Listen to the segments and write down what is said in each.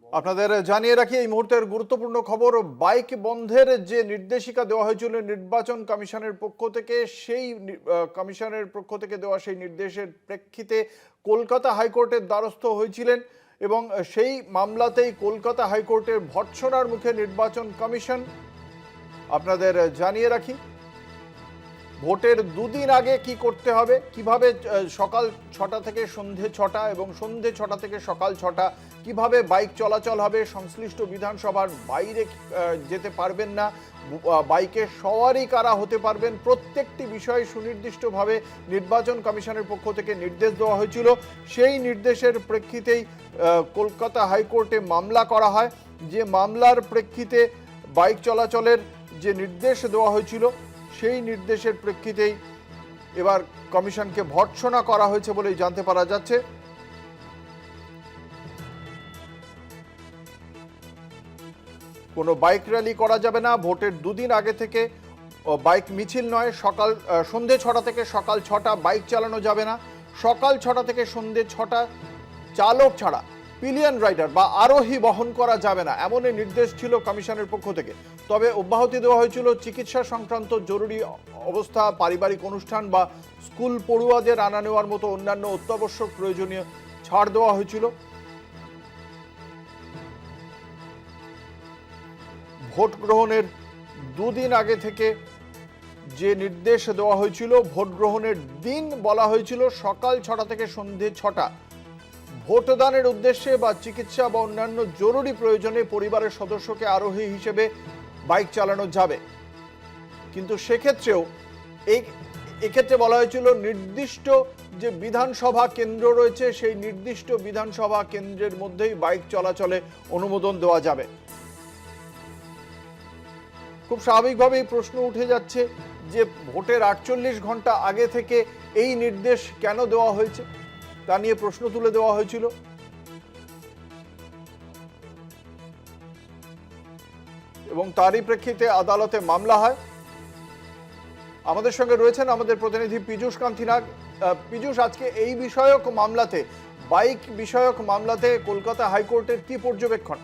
আপনাদের জানিয়ে রাখি এই মুহূর্তের গুরুত্বপূর্ণ খবর। বাইক বন্ধের যে নির্দেশিকা দেওয়া হয়েছিল নির্বাচন কমিশনের পক্ষ থেকে, সেই কমিশনের পক্ষ থেকে দেওয়া সেই নির্দেশের প্রেক্ষিতে কলকাতা হাইকোর্টের দ্বারস্থ হয়েছিলেন এবং সেই মামলাতেই কলকাতা হাইকোর্টের ভর্ৎসনার মুখে নির্বাচন কমিশন। আপনাদের জানিয়ে রাখি ভোটের দুদিন আগে কি করতে হবে, কিভাবে সকাল ৬টা থেকে সন্ধে ৬টা এবং সন্ধে ৬টা থেকে সকাল ৬টা কিভাবে বাইক চলাচল হবে, সংশ্লিষ্ট বিধানসভার বাইরে যেতে পারবেন না, বাইকে সওয়ারি কারা হতে পারবেন, প্রত্যেকটি বিষয়ে সুনির্দিষ্টভাবে নির্বাচন কমিশনের পক্ষ থেকে নির্দেশ দেওয়া হয়েছিল। সেই নির্দেশের প্রেক্ষিতেই কলকাতা হাইকোর্টে মামলা করা হয়। যে মামলার প্রেক্ষিতে বাইক চলাচলের যে নির্দেশ দেওয়া হয়েছিল সেই নির্দেশের প্রেক্ষিতেই এবার কমিশনকে ভর্ৎসনা করা হয়েছে বলেই জানতে পারা যাচ্ছে। কোনো বাইক র্যালি করা যাবে না, ভোটের দুদিন আগে থেকে বাইক মিছিল নয়, সন্ধে ৬টা থেকে সকাল ৬টা বাইক চালানো যাবে না, সকাল ৬টা থেকে সন্ধে ৬টা চালক ছাড়া পিলিয়ন রাইডার বা আরোহী বহন করা যাবে না, এমন নির্দেশ ছিল কমিশনের পক্ষ থেকে। তবে অব্যাহতি দেওয়া হয়েছিল চিকিৎসা সংক্রান্ত জরুরি অবস্থা, পারিবারিক অনুষ্ঠান বা স্কুল পড়ুয়াদের আনা নেওয়ার মতো অন্যান্য অত্যাবশ্যক প্রয়োজনীয় ছাড় দেওয়া হয়েছিল। ভোট গ্রহণের দুদিন আগে থেকে যে নির্দেশ দেওয়া হয়েছিল, ভোট গ্রহণের দিন বলা হয়েছিল সকাল ৬টা থেকে সন্ধে ৬টা। ভোটদানের উদ্দেশ্যে বা চিকিৎসা বা অন্যান্য জরুরি প্রয়োজনে পরিবারের সদস্যকে আরোহী হিসেবে বাইক চালানো যাবে, কিন্তু সেক্ষেত্রেও এক্ষেত্রে বলা হয়েছিল নির্দিষ্ট যে বিধানসভা কেন্দ্র রয়েছে সেই নির্দিষ্ট বিধানসভা কেন্দ্রের মধ্যেই বাইক চলাচলে অনুমোদন দেওয়া যাবে। খুব স্বাভাবিকভাবেই প্রশ্ন উঠে যাচ্ছে যে ভোটের ৪৮ ঘন্টা আগে থেকে এই নির্দেশ কেন দেওয়া হয়েছে, তা নিয়ে প্রশ্ন তুলে দেওয়া হয়েছিল। এবং তারই প্রেক্ষিতে আদালতে মামলা হয়। আমাদের সঙ্গে রয়েছেন আমাদের প্রতিনিধি পীযূষ কান্তি নাগ। পীযূষ, আজকে এই বিষয়ক মামলাতে, বাইক বিষয়ক মামলাতে কলকাতা হাইকোর্টের কি পর্যবেক্ষণ?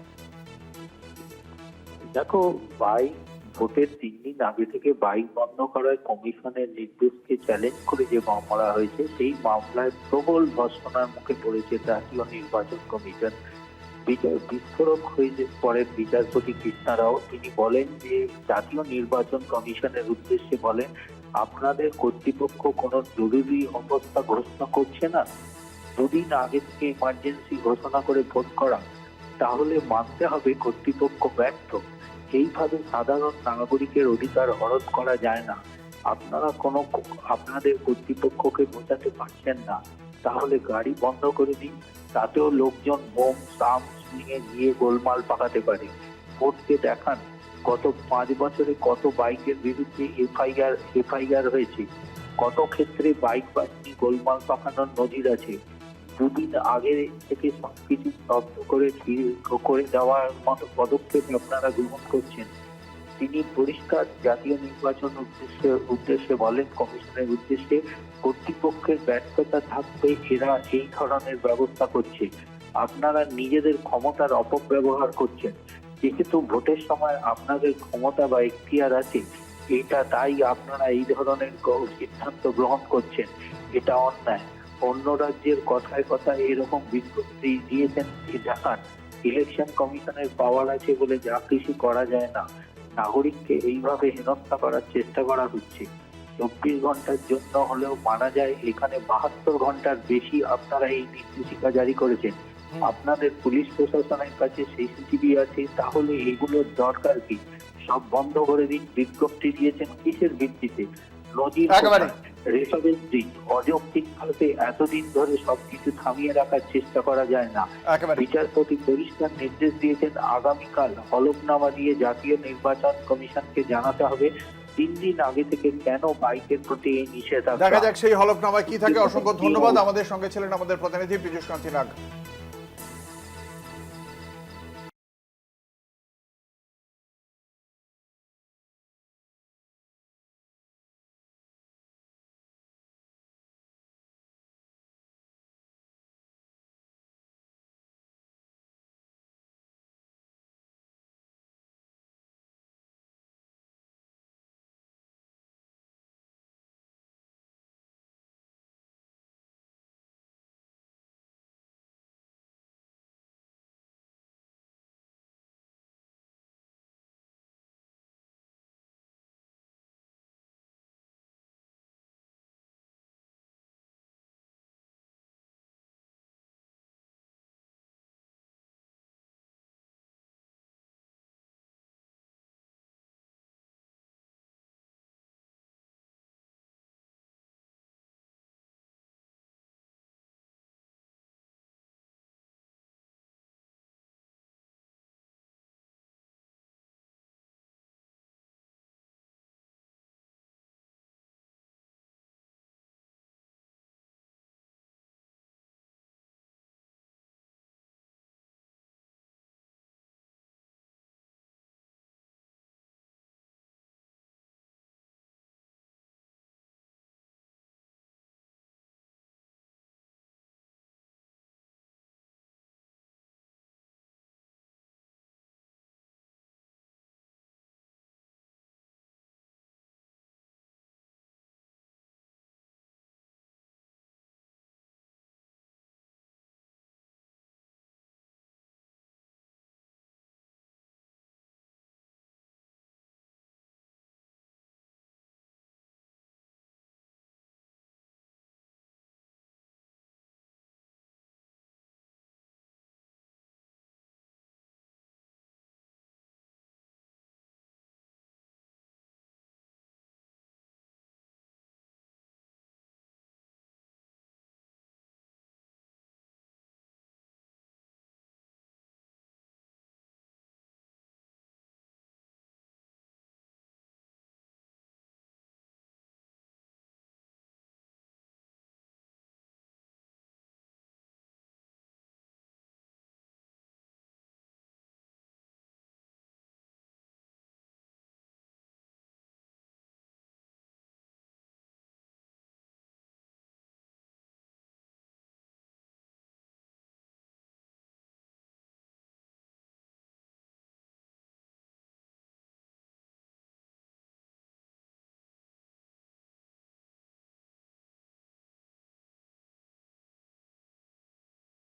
দেখো, বাইক ভোটের ৩ দিন আগে থেকে বাইক বন্ধ করার কমিশনের নির্দেশকে চ্যালেঞ্জ করে যে মামলা হয়েছে, সেই মামলায় প্রবল ভর্ৎসনার মুখে পড়েছে জাতীয় নির্বাচন কমিশন। বিস্ফোরক হয়ে পড়েন বিচারপতি কৃষ্ণা রাও। তিনি বলেন যে জাতীয় নির্বাচন কমিশনের উদ্দেশ্যে বলেন, আপনাদের কর্তৃপক্ষ কোনো জরুরি অবস্থা ঘোষণা করছে না, দুদিন আগে থেকে ইমার্জেন্সি ঘোষণা করে ভোট করা, তাহলে মানতে হবে কর্তৃপক্ষ ব্যর্থ। এইভাবে সাধারণ নাগরিকের অধিকার হরণ করা যায় না। আপনারা আপনাদের কর্তৃপক্ষকে বোঝাতে পারছেন না, তাহলে গাড়ি বন্ধ করে দিন, তাতেও লোকজন বোম সাম নিয়ে গিয়ে গোলমাল পাকাতে পারে। কোর্টকে দেখান গত ৫ বছরে কত বাইকের বিরুদ্ধে এফআইআর হয়েছে, কত ক্ষেত্রে বাইক বাহিনী গোলমাল পাকানোর নজির আছে। দুদিন আগে থেকে সবকিছু স্তব্ধ করে দেওয়ার মতো পদক্ষেপ আপনারা গ্রহণ করছেন। তিনি পরিষ্কার জাতীয় নির্বাচন উদ্দেশ্যে বলেন, কমিশনের উদ্দেশ্যে কর্তৃপক্ষের ব্যর্থতা থাকবে, এরা এই ধরনের ব্যবস্থা করছে। আপনারা নিজেদের ক্ষমতার অপব্যবহার করছেন। যেহেতু ভোটের সময় আপনাদের ক্ষমতা বা এখতিয়ার আছে, তাই আপনারা এই ধরনের সিদ্ধান্ত গ্রহণ করছেন। এটা অন্যায়। অন্য রাজ্যের কথায় কথায় এরকম বিজ্ঞপ্তি দিয়েছেন দেখান। ইলেকশন কমিশনের পাওয়ার আছে বলে যা কিছু করা যায় না। নাগরিককে এইভাবে হেনস্থা করার চেষ্টা করা হচ্ছে। ২৪ ঘন্টার জন্য হলেও মানা যায়, এখানে ৭২ ঘন্টার বেশি আপনারা এই নির্দেশিকা জারি করেছেন। আপনাদের পুলিশ প্রশাসনের কাছে সিসিটিভি আছে, তাহলে এগুলোর দরকার কি? সব বন্ধ করে দিন। বিজ্ঞপ্তি দিয়েছেন কিসের ভিত্তিতে? নজির রেফারেন্স দিন। অযৌক্তিকভাবে এতদিন ধরে সবকিছু থামিয়ে রাখার চেষ্টা করা যায় না। বিচারপতি পরিষ্কার নির্দেশ দিয়েছেন, আগামীকাল হলফনামা দিয়ে জাতীয় নির্বাচন কমিশনকে জানাতে হবে ৩ দিন আগে থেকে কেন বাইকের প্রতি এই নিষেধাজ্ঞা। দেখা যাক সেই হলফনামায় কি থাকে। অসংখ্য ধন্যবাদ। আমাদের সঙ্গে ছিলেন আমাদের প্রতিনিধি পীযূষ কান্তি নাগ।